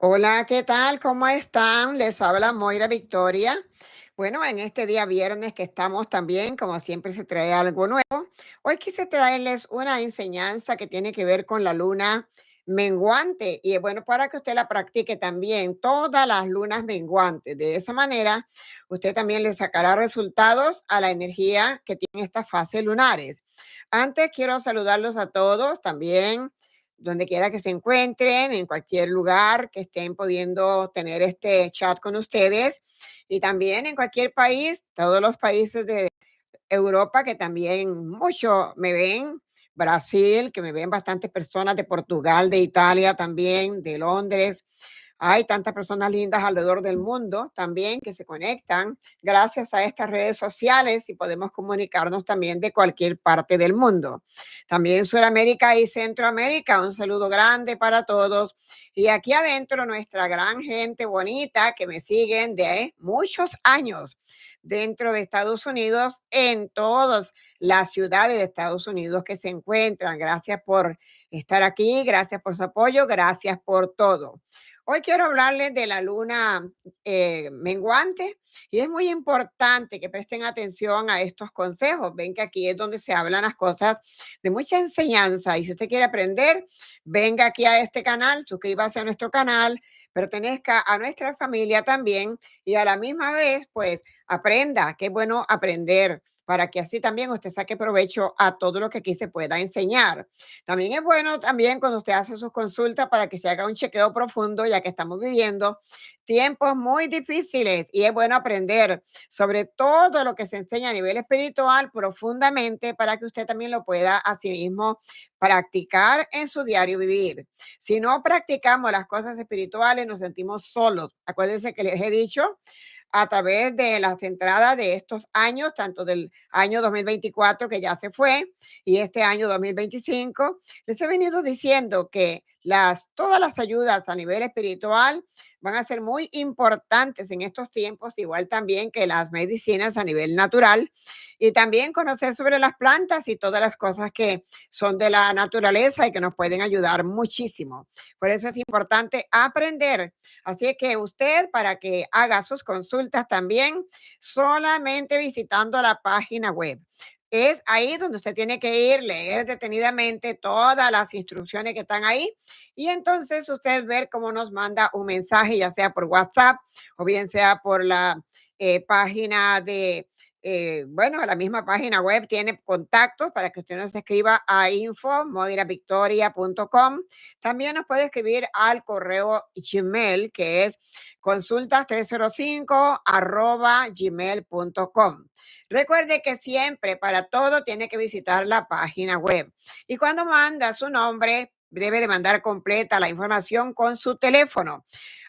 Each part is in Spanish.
Hola, ¿qué tal? ¿Cómo están? Les habla Moira Victoria. Bueno, en este día viernes que estamos también, como siempre se trae algo nuevo. Hoy quise traerles una enseñanza que tiene que ver con la luna menguante y es bueno para que usted la practique también, todas las lunas menguantes. De esa manera, usted también le sacará resultados a la energía que tienen estas fases lunares. Antes quiero saludarlos a todos también donde quiera que se encuentren, en cualquier lugar que estén pudiendo tener este chat con ustedes y también en cualquier país, todos los países de Europa que también mucho me ven, Brasil, que me ven bastantes personas de Portugal, de Italia también, de Londres. Hay tantas personas lindas alrededor del mundo también que se conectan gracias a estas redes sociales y podemos comunicarnos también de cualquier parte del mundo. También Sudamérica y Centroamérica, un saludo grande para todos. Y aquí adentro nuestra gran gente bonita que me siguen de muchos años dentro de Estados Unidos, en todas las ciudades de Estados Unidos que se encuentran. Gracias por estar aquí, gracias por su apoyo, gracias por todo. Hoy quiero hablarles de la luna menguante y es muy importante que presten atención a estos consejos. Ven que aquí es donde se hablan las cosas de mucha enseñanza y si usted quiere aprender, venga aquí a este canal, suscríbase a nuestro canal, pertenezca a nuestra familia también y a la misma vez, pues aprenda, qué bueno aprender para que así también usted saque provecho a todo lo que aquí se pueda enseñar. También es bueno también cuando usted hace sus consultas para que se haga un chequeo profundo, ya que estamos viviendo tiempos muy difíciles y es bueno aprender sobre todo lo que se enseña a nivel espiritual profundamente para que usted también lo pueda asimismo practicar en su diario vivir. Si no practicamos las cosas espirituales, nos sentimos solos. Acuérdense que les he dicho a través de las entradas de estos años, tanto del año 2024 que ya se fue y este año 2025, les he venido diciendo que todas las ayudas a nivel espiritual van a ser muy importantes en estos tiempos, igual también que las medicinas a nivel natural y también conocer sobre las plantas y todas las cosas que son de la naturaleza y que nos pueden ayudar muchísimo. Por eso es importante aprender. Así que usted, para que haga sus consultas también, solamente visitando la página web. Es ahí donde usted tiene que ir, leer detenidamente todas las instrucciones que están ahí y entonces usted ver cómo nos manda un mensaje, ya sea por WhatsApp o bien sea por la página de, bueno, la misma página web tiene contactos para que usted nos escriba a info@moiravictoria.com. También nos puede escribir al correo Gmail, que es consultas305@gmail.com. Recuerde que siempre para todo tiene que visitar la página web. Y cuando manda su nombre, debe de mandar completa la información con su teléfono.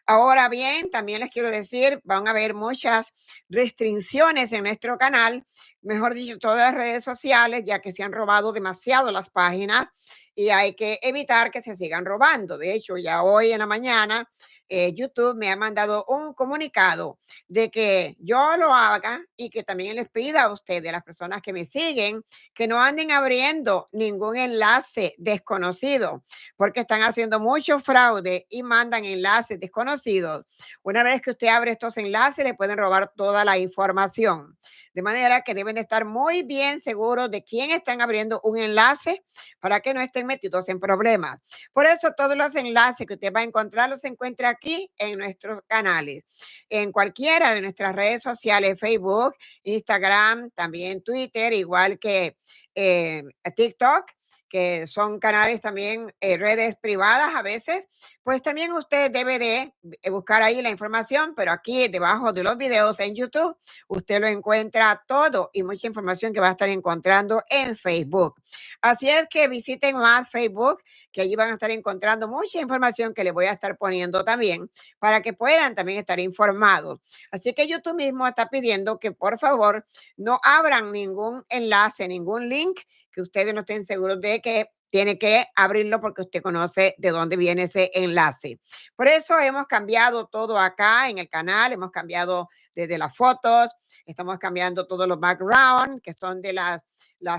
Ahora bien, también les quiero decir, van a haber muchas restricciones en nuestro canal, mejor dicho, todas las redes sociales, ya que se han robado demasiado las páginas y hay que evitar que se sigan robando. De hecho, ya hoy en la mañana, YouTube me ha mandado un comunicado de que yo lo haga y que también les pida a ustedes, las personas que me siguen, que no anden abriendo ningún enlace desconocido, porque están haciendo mucho fraude y mandan enlaces desconocidos. Una vez que usted abre estos enlaces, le pueden robar toda la información. De manera que deben de estar muy bien seguros de quién están abriendo un enlace para que no estén metidos en problemas. Por eso todos los enlaces que usted va a encontrar los encuentra aquí en nuestros canales, en cualquiera de nuestras redes sociales, Facebook, Instagram, también Twitter, igual que eh, TikTok, que son canales también, redes privadas a veces, pues también usted debe de buscar ahí la información, pero aquí debajo de los videos en YouTube, usted lo encuentra todo y mucha información que va a estar encontrando en Facebook. Así es que visiten más Facebook, que allí van a estar encontrando mucha información que les voy a estar poniendo también para que puedan también estar informados. Así que YouTube mismo está pidiendo que por favor no abran ningún enlace, ningún link que ustedes no estén seguros de que tiene que abrirlo porque usted conoce de dónde viene ese enlace. Por eso hemos cambiado todo acá en el canal, hemos cambiado desde las fotos, estamos cambiando todos los background que son de las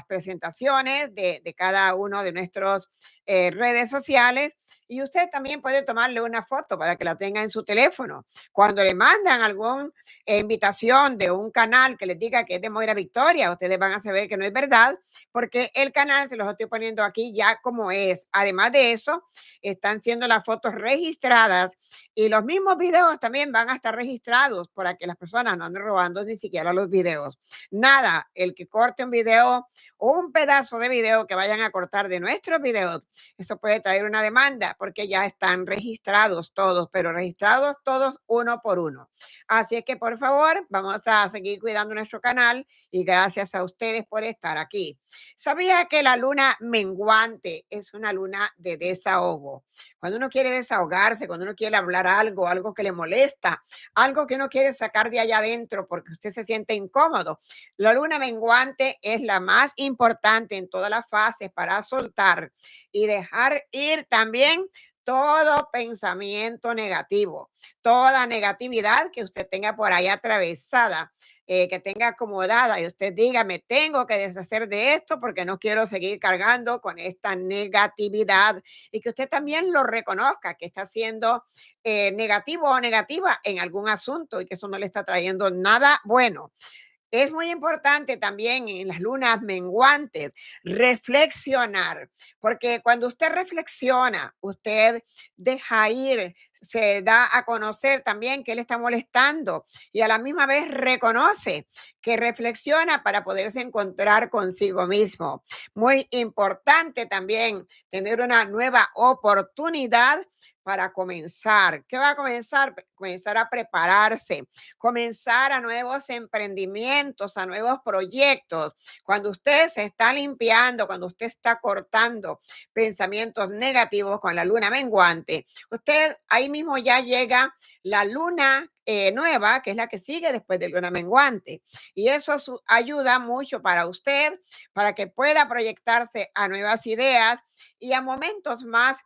presentaciones de cada uno de nuestros redes sociales Y usted también puede tomarle una foto para que la tenga en su teléfono. Cuando le mandan alguna invitación de un canal que les diga que es de Moira Victoria, ustedes van a saber que no es verdad, porque el canal se los estoy poniendo aquí ya como es. Además de eso, están siendo las fotos registradas y los mismos videos también van a estar registrados para que las personas no anden robando ni siquiera los videos. Nada, el que corte un video o un pedazo de video que vayan a cortar de nuestros videos, eso puede traer una demanda porque ya están registrados todos, pero registrados todos uno por uno. Así es que por favor, vamos a seguir cuidando nuestro canal y gracias a ustedes por estar aquí. ¿Sabía que la luna menguante es una luna de desahogo? Cuando uno quiere desahogarse, cuando uno quiere hablar algo, algo que le molesta, algo que uno quiere sacar de allá adentro porque usted se siente incómodo, la luna menguante es la más importante en todas las fases para soltar y dejar ir también todo pensamiento negativo, toda negatividad que usted tenga por ahí atravesada, que tenga acomodada y usted diga, me tengo que deshacer de esto porque no quiero seguir cargando con esta negatividad y que usted también lo reconozca, que está siendo negativo o negativa en algún asunto y que eso no le está trayendo nada bueno. Es muy importante también en las lunas menguantes reflexionar, porque cuando usted reflexiona, usted deja ir, se da a conocer también que le está molestando y a la misma vez reconoce que reflexiona para poderse encontrar consigo mismo. Muy importante también tener una nueva oportunidad para comenzar. ¿Qué va a comenzar? Comenzar a prepararse, comenzar a nuevos emprendimientos, a nuevos proyectos. Cuando usted se está limpiando, cuando usted está cortando pensamientos negativos con la luna menguante, usted ahí mismo ya llega la luna nueva, que es la que sigue después de luna menguante. Y eso ayuda mucho para usted, para que pueda proyectarse a nuevas ideas y a momentos más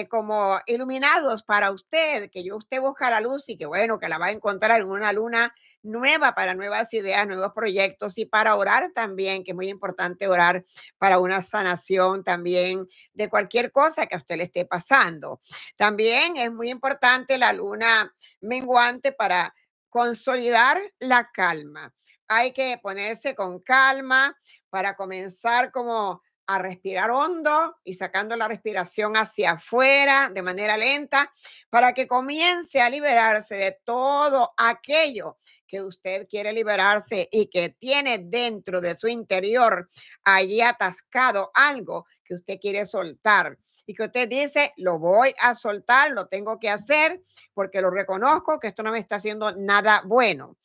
como iluminados para usted, que yo usted busca la luz y que bueno, que la va a encontrar en una luna nueva para nuevas ideas, nuevos proyectos y para orar también, que es muy importante orar para una sanación también de cualquier cosa que a usted le esté pasando. También es muy importante la luna menguante para consolidar la calma. Hay que ponerse con calma para comenzar como a respirar hondo y sacando la respiración hacia afuera de manera lenta para que comience a liberarse de todo aquello que usted quiere liberarse y que tiene dentro de su interior allí atascado algo que usted quiere soltar y que usted dice, lo voy a soltar, lo tengo que hacer porque lo reconozco que esto no me está haciendo nada bueno.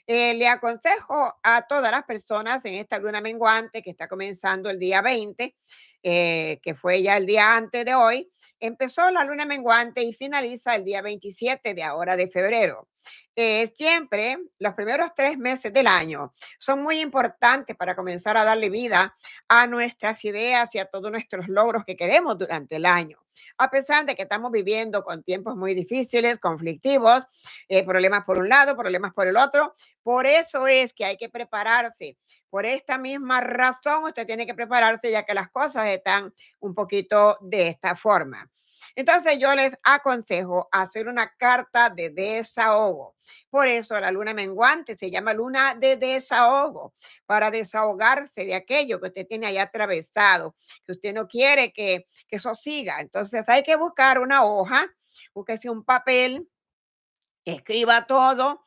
Le aconsejo a todas las personas en esta luna menguante que está comenzando el día 20, que fue ya el día antes de hoy, empezó la luna menguante y finaliza el día 27 de ahora de febrero. Siempre los primeros 3 meses del año son muy importantes para comenzar a darle vida a nuestras ideas y a todos nuestros logros que queremos durante el año. A pesar de que estamos viviendo con tiempos muy difíciles, conflictivos, problemas por un lado, problemas por el otro, por eso es que hay que prepararse. Por esta misma razón, usted tiene que prepararse ya que las cosas están un poquito de esta forma. Entonces yo les aconsejo hacer una carta de desahogo. Por eso la luna menguante se llama luna de desahogo, para desahogarse de aquello que usted tiene ahí atravesado, que usted no quiere que eso siga. Entonces hay que buscar una hoja, búsquese un papel, escriba todo,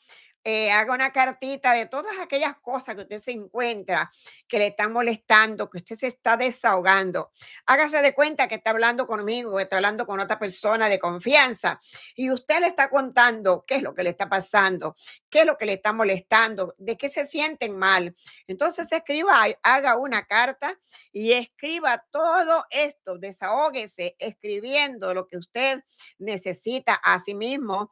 haga una cartita de todas aquellas cosas que usted se encuentra que le están molestando, que usted se está desahogando. Hágase de cuenta que está hablando conmigo, que está hablando con otra persona de confianza y usted le está contando qué es lo que le está pasando, qué es lo que le está molestando, de qué se sienten mal. Entonces escriba, haga una carta y escriba todo esto, desahóguese escribiendo lo que usted necesita a sí mismo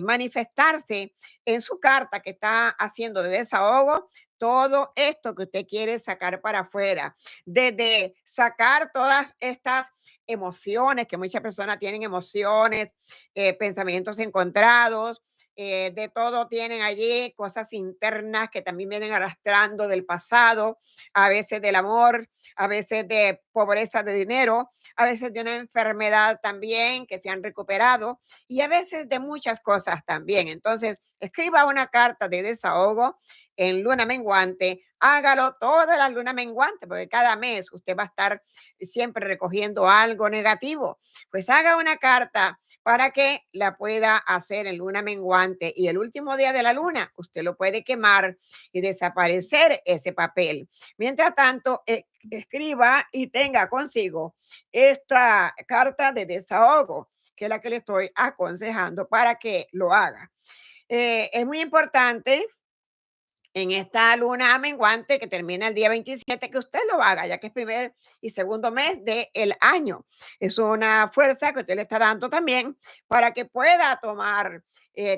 manifestarse en su carta que está haciendo de desahogo todo esto que usted quiere sacar para afuera, desde sacar todas estas emociones, que muchas personas tienen emociones, pensamientos encontrados, de todo tienen allí, cosas internas que también vienen arrastrando del pasado, a veces del amor, a veces de pobreza de dinero, a veces de una enfermedad también que se han recuperado y a veces de muchas cosas también. Entonces, escriba una carta de desahogo en luna menguante, hágalo toda la luna menguante, porque cada mes usted va a estar siempre recogiendo algo negativo. Pues haga una carta para que la pueda hacer en luna menguante y el último día de la luna usted lo puede quemar y desaparecer ese papel. Mientras tanto, escriba y tenga consigo esta carta de desahogo, que es la que le estoy aconsejando para que lo haga. Es muy importante en esta luna menguante que termina el día 27 que usted lo haga, ya que es primer y segundo mes del año. Es una fuerza que usted le está dando también para que pueda tomar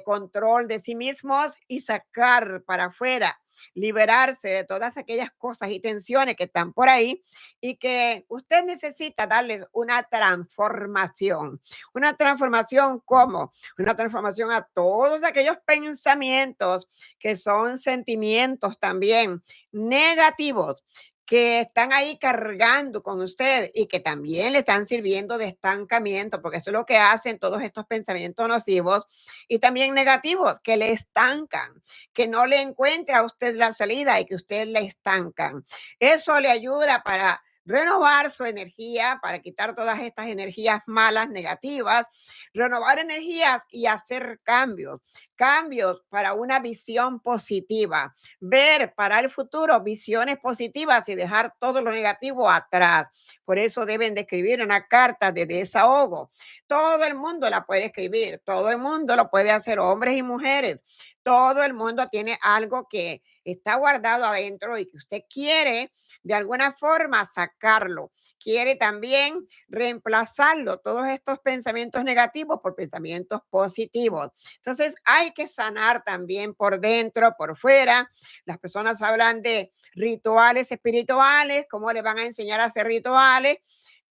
control de sí mismos y sacar para afuera, liberarse de todas aquellas cosas y tensiones que están por ahí y que usted necesita darles una transformación. Una transformación como una transformación a todos aquellos pensamientos que son sentimientos también negativos que están ahí cargando con usted y que también le están sirviendo de estancamiento, porque eso es lo que hacen todos estos pensamientos nocivos y también negativos, que le estancan, que no le encuentra a usted la salida y que usted le estancan. Eso le ayuda para renovar su energía, para quitar todas estas energías malas, negativas, renovar energías y hacer cambios, cambios para una visión positiva, ver para el futuro visiones positivas y dejar todo lo negativo atrás. Por eso deben de escribir una carta de desahogo. Todo el mundo la puede escribir, todo el mundo lo puede hacer, hombres y mujeres. Todo el mundo tiene algo que está guardado adentro y que usted quiere de alguna forma sacarlo. Quiere también reemplazarlo, todos estos pensamientos negativos por pensamientos positivos. Entonces hay que sanar también por dentro, por fuera. Las personas hablan de rituales espirituales, cómo le van a enseñar a hacer rituales.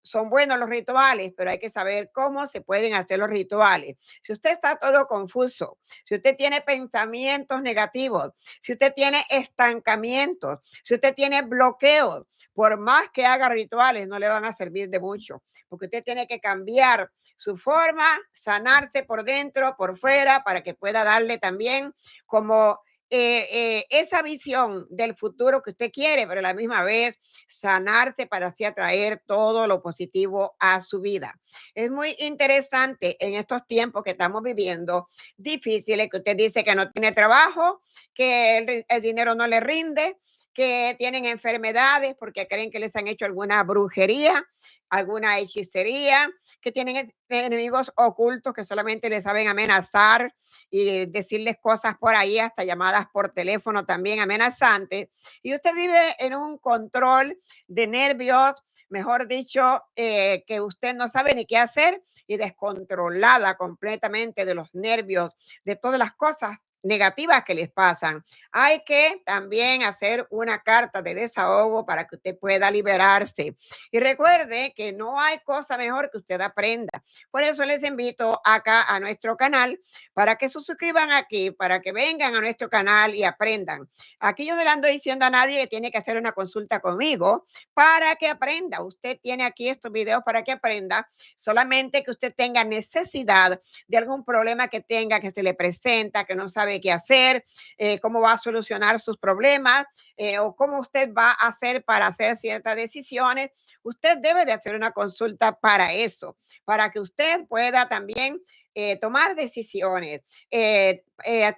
Son buenos los rituales, pero hay que saber cómo se pueden hacer los rituales. Si usted está todo confuso, si usted tiene pensamientos negativos, si usted tiene estancamientos, si usted tiene bloqueos, por más que haga rituales, no le van a servir de mucho, porque usted tiene que cambiar su forma, sanarse por dentro, por fuera, para que pueda darle también como esa visión del futuro que usted quiere, pero a la misma vez sanarse para así atraer todo lo positivo a su vida. Es muy interesante en estos tiempos que estamos viviendo, difíciles, que usted dice que no tiene trabajo, que el dinero no le rinde, que tienen enfermedades porque creen que les han hecho alguna brujería, alguna hechicería, que tienen enemigos ocultos que solamente les saben amenazar y decirles cosas por ahí, hasta llamadas por teléfono también amenazantes. Y usted vive en un control de nervios, mejor dicho, que usted no sabe ni qué hacer y descontrolada completamente de los nervios, de todas las cosas negativas que les pasan. Hay que también hacer una carta de desahogo para que usted pueda liberarse. Y recuerde que no hay cosa mejor que usted aprenda. Por eso les invito acá a nuestro canal para que se suscriban aquí, para que vengan a nuestro canal y aprendan. Aquí yo no le ando diciendo a nadie que tiene que hacer una consulta conmigo para que aprenda. Usted tiene aquí estos videos para que aprenda, solamente que usted tenga necesidad de algún problema que tenga, que se le presenta, que no sabe qué hacer, cómo va a solucionar sus problemas o cómo usted va a hacer para hacer ciertas decisiones. Usted debe de hacer una consulta para eso, para que usted pueda también tomar decisiones,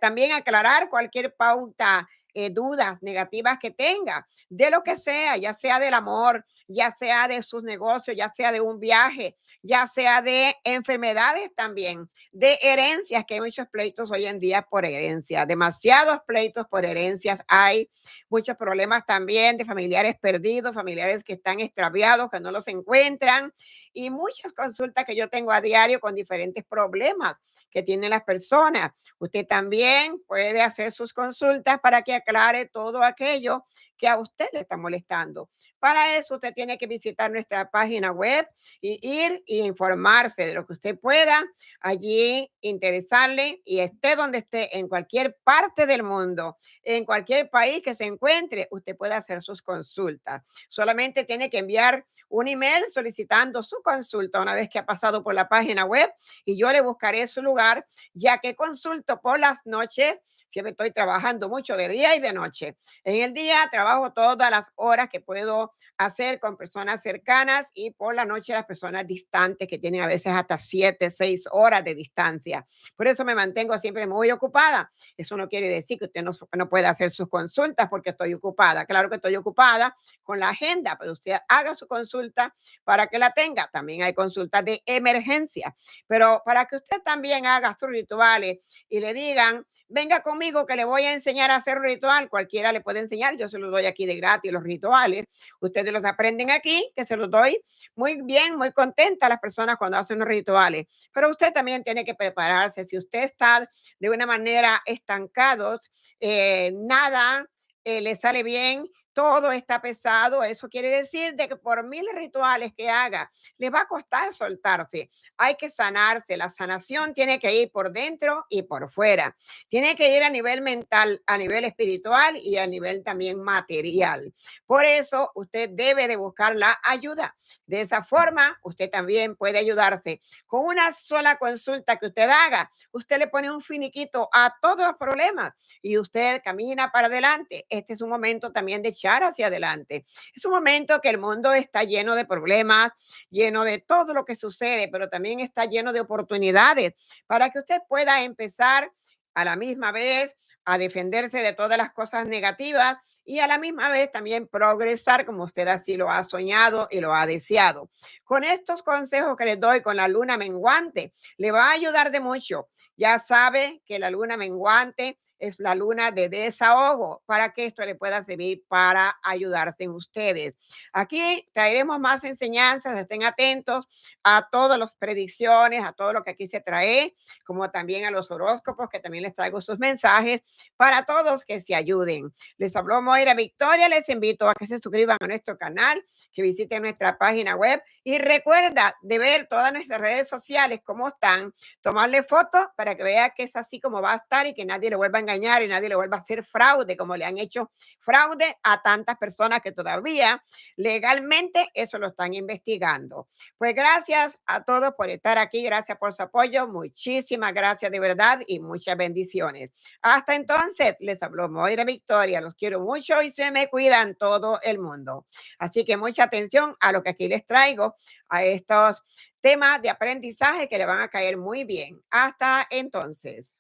también aclarar cualquier pauta, dudas negativas que tenga, de lo que sea, ya sea del amor, ya sea de sus negocios, ya sea de un viaje, ya sea de enfermedades también, de herencias, que hay muchos pleitos hoy en día por herencia, demasiados pleitos por herencias hay, muchos problemas también de familiares perdidos, familiares que están extraviados, que no los encuentran y muchas consultas que yo tengo a diario con diferentes problemas que tienen las personas. Usted también puede hacer sus consultas para que aclare todo aquello que a usted le está molestando. Para eso usted tiene que visitar nuestra página web y ir y informarse de lo que usted pueda allí interesarle y esté donde esté, en cualquier parte del mundo, en cualquier país que se encuentre, usted puede hacer sus consultas. Solamente tiene que enviar un email solicitando su consulta una vez que ha pasado por la página web y yo le buscaré su lugar, ya que consulto por las noches. Siempre estoy trabajando mucho de día y de noche. En el día trabajo todas las horas que puedo hacer con personas cercanas y por la noche las personas distantes que tienen a veces hasta 7, 6 horas de distancia. Por eso me mantengo siempre muy ocupada. Eso no quiere decir que usted no pueda hacer sus consultas porque estoy ocupada. Claro que estoy ocupada con la agenda, pero usted haga su consulta para que la tenga. También hay consultas de emergencia, pero para que usted también haga sus rituales y le digan, venga conmigo que le voy a enseñar a hacer un ritual. Cualquiera le puede enseñar, yo se los doy aquí de gratis los rituales. Ustedes los aprenden aquí, que se los doy muy bien, muy contenta a las personas cuando hacen los rituales. Pero usted también tiene que prepararse. Si usted está de una manera estancados, nada le sale bien, todo está pesado. Eso quiere decir de que por mil rituales que haga, le va a costar soltarse. Hay que sanarse. La sanación tiene que ir por dentro y por fuera. Tiene que ir a nivel mental, a nivel espiritual y a nivel también material. Por eso usted debe de buscar la ayuda. De esa forma, usted también puede ayudarse. Con una sola consulta que usted haga, usted le pone un finiquito a todos los problemas y usted camina para adelante. Este es un momento también de echar hacia adelante. Es un momento que el mundo está lleno de problemas, lleno de todo lo que sucede, pero también está lleno de oportunidades para que usted pueda empezar a la misma vez a defenderse de todas las cosas negativas y a la misma vez también progresar como usted así lo ha soñado y lo ha deseado. Con estos consejos que les doy con la luna menguante, le va a ayudar de mucho. Ya sabe que la luna menguante es la luna de desahogo para que esto le pueda servir para ayudarse en ustedes. Aquí traeremos más enseñanzas, estén atentos a todas las predicciones, a todo lo que aquí se trae, como también a los horóscopos, que también les traigo sus mensajes para todos que se ayuden. Les habló Moira Victoria, les invito a que se suscriban a nuestro canal, que visiten nuestra página web y recuerda de ver todas nuestras redes sociales cómo están, tomarle fotos para que vea que es así como va a estar y que nadie le vuelva a engañar y nadie le vuelva a hacer fraude, como le han hecho fraude a tantas personas que todavía legalmente eso lo están investigando. Pues gracias a todos por estar aquí, gracias por su apoyo, muchísimas gracias de verdad y muchas bendiciones. Hasta entonces, les habló Moira Victoria, los quiero mucho y se me cuidan todo el mundo. Así que mucha atención a lo que aquí les traigo, a estos temas de aprendizaje que le van a caer muy bien. Hasta entonces.